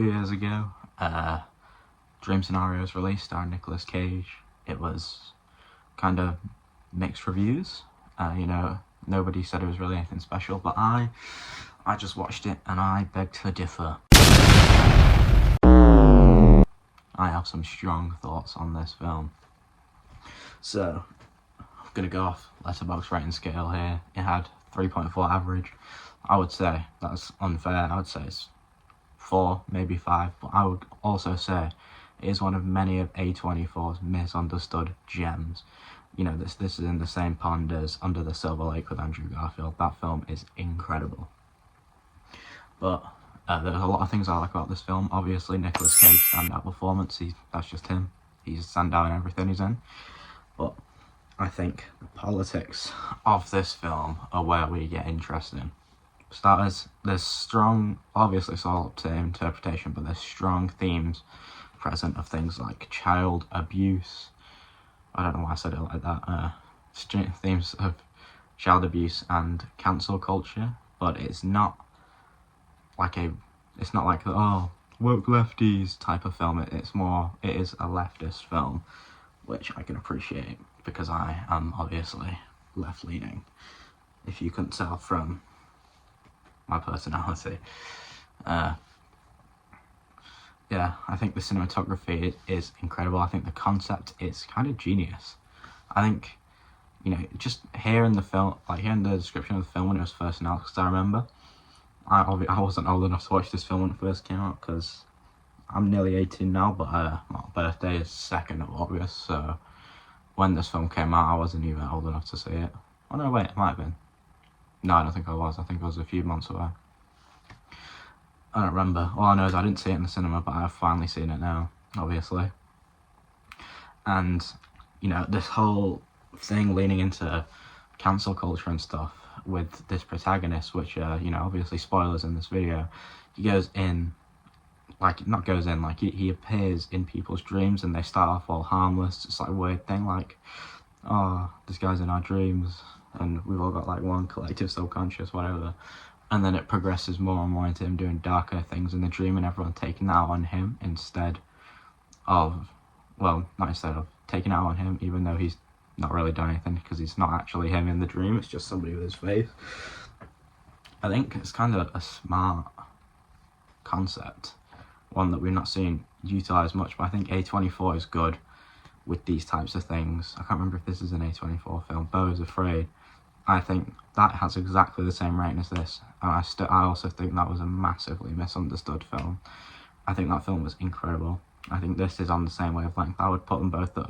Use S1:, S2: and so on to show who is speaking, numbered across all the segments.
S1: 2 years ago, Dream Scenarios released starring Nicolas Cage. It was kind of mixed reviews. Nobody said it was really anything special, but I just watched it and I beg to differ. I have some strong thoughts on this film. So, I'm gonna go off Letterboxd rating scale here. It had 3.4 average. I would say that's unfair. I would say it's 4, maybe 5, but I would also say it is one of many of A24's misunderstood gems. This is in the same pond as Under the Silver Lake with Andrew Garfield. That film is incredible. But there's a lot of things I like about this film. Obviously, Nicolas Cage standout performance. That's just him. He's standout in everything he's in. But I think the politics of this film are where we get interesting. For starters, there's strong, obviously it's all up to interpretation, but there's strong themes present of things like child abuse. I don't know why I said it like that. Themes of child abuse and cancel culture, but it's not like woke lefties type of film. It is a leftist film, which I can appreciate because I am obviously left leaning, if you couldn't tell from my personality. Yeah, I think the cinematography is incredible. I think the concept is kind of genius. I think, just hearing the film, hearing the description of the film when it was first announced, because I remember I wasn't old enough to watch this film when it first came out, because I'm nearly 18 now, but my birthday is 2nd of August, so when this film came out, I wasn't even old enough to see it. Oh no, wait, it might have been. No, I don't think I was. I think I was a few months away. I don't remember. All I know is I didn't see it in the cinema, but I've finally seen it now, obviously. And, this whole thing leaning into cancel culture and stuff with this protagonist, which, obviously spoilers in this video, he appears in people's dreams and they start off all harmless. It's like a weird thing, this guy's in our dreams and we've all got one collective subconscious, whatever. And then it progresses more and more into him doing darker things in the dream and everyone taking that out on him taking out on him, even though he's not really done anything, because it's not actually him in the dream, it's just somebody with his face. I think it's kind of a smart concept, one that we're not seeing utilised much, but I think A24 is good with these types of things. I can't remember if this is an A24 film. Beau is Afraid. I think that has exactly the same rating as this, and I also think that was a massively misunderstood film. I think that film was incredible. I think this is on the same wavelength. I would put them both at,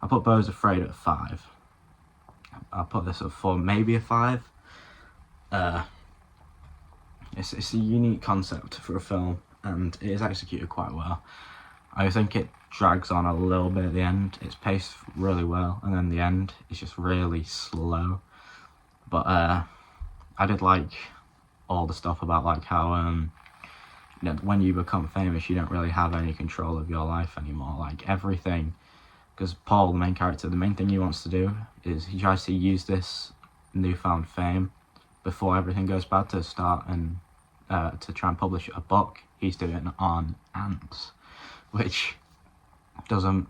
S1: I put Beau is Afraid at 5. I'll put this at 4, maybe a 5. It's a unique concept for a film, and it is executed quite well. I think it drags on a little bit at the end. It's paced really well, and then the end is just really slow. But I did like all the stuff about how when you become famous, you don't really have any control of your life anymore. Everything, because Paul, the main character, the main thing he wants to do is he tries to use this newfound fame before everything goes bad to start and to try and publish a book. He's doing it on ants, which doesn't.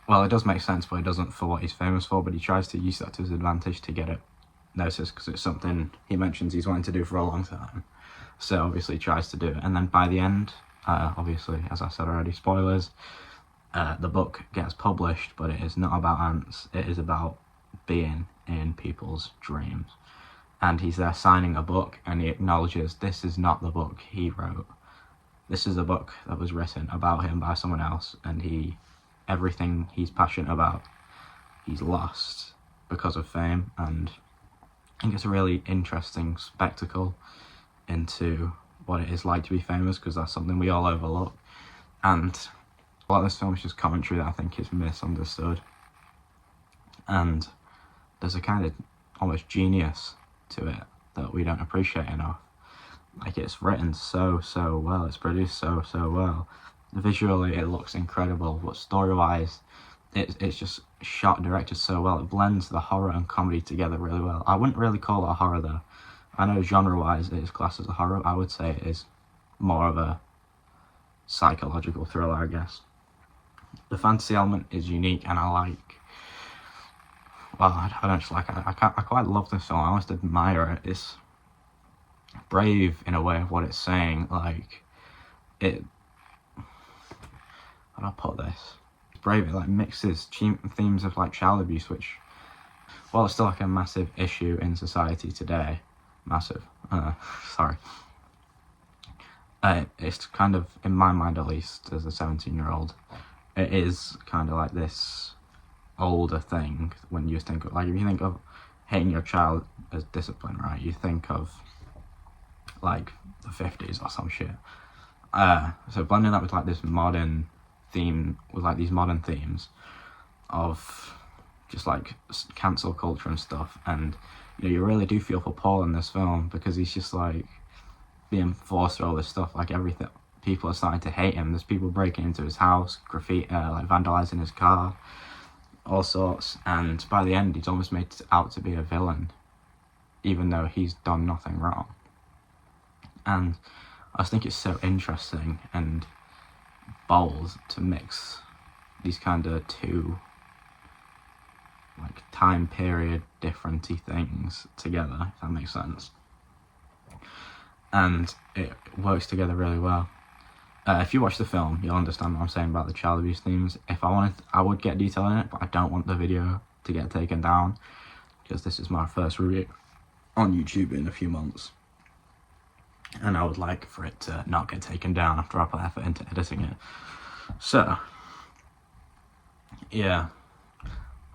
S1: Well, it does make sense, but it doesn't for what he's famous for. But he tries to use that to his advantage to get it noticed, because it's something he mentions he's wanting to do for a long time. So obviously he tries to do it, and then by the end, obviously, as I said already, spoilers, the book gets published, but it is not about ants. It is about being in people's dreams. And he's there signing a book, and he acknowledges this is not the book he wrote. This is a book that was written about him by someone else, and everything he's passionate about, he's lost because of fame. And I think it's a really interesting spectacle into what it is like to be famous, because that's something we all overlook. And a lot of this film is just commentary that I think is misunderstood. And there's a kind of almost genius to it that we don't appreciate enough. It's written so well, it's produced so well. Visually it looks incredible, but story-wise, it's just shot and directed so well. It blends the horror and comedy together really well. I wouldn't really call it a horror though. I know genre-wise it is classed as a horror. I would say it is more of a psychological thriller, I guess. The fantasy element is unique, and I like. Well, I don't just like it. I quite love this film. I almost admire it. It's brave in a way of what it's saying. Like it. How do I put this? It's brave. It like mixes themes of like child abuse, which, while it's still like a massive issue in society today, massive. Sorry. It's kind of, in my mind at least, as a 17-year-old, it is kind of like this older thing when you think of, like, if you think of hating your child as discipline, right, you think of like the 50s or some shit. So blending that with like this modern theme, with like these modern themes of just like cancel culture and stuff, and you really do feel for Paul in this film, because he's just like being forced through all this stuff, like everything. People are starting to hate him. There's people breaking into his house, graffiti, like vandalizing his car, all sorts. And by the end, he's almost made out to be a villain, even though he's done nothing wrong. And I just think it's so interesting and bold to mix these kind of two, like, time period different-y things together, if that makes sense. And it works together really well. If you watch the film, you'll understand what I'm saying about the child abuse themes. If I wanted, I would get detail in it, but I don't want the video to get taken down, because this is my first review on YouTube in a few months, and I would like for it to not get taken down after I put effort into editing it. So, yeah,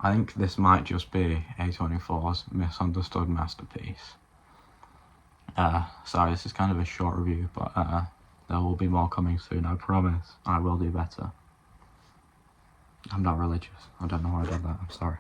S1: I think this might just be A24's misunderstood masterpiece. Sorry, this is kind of a short review, but there will be more coming soon, I promise. I will do better. I'm not religious. I don't know why I did that. I'm sorry.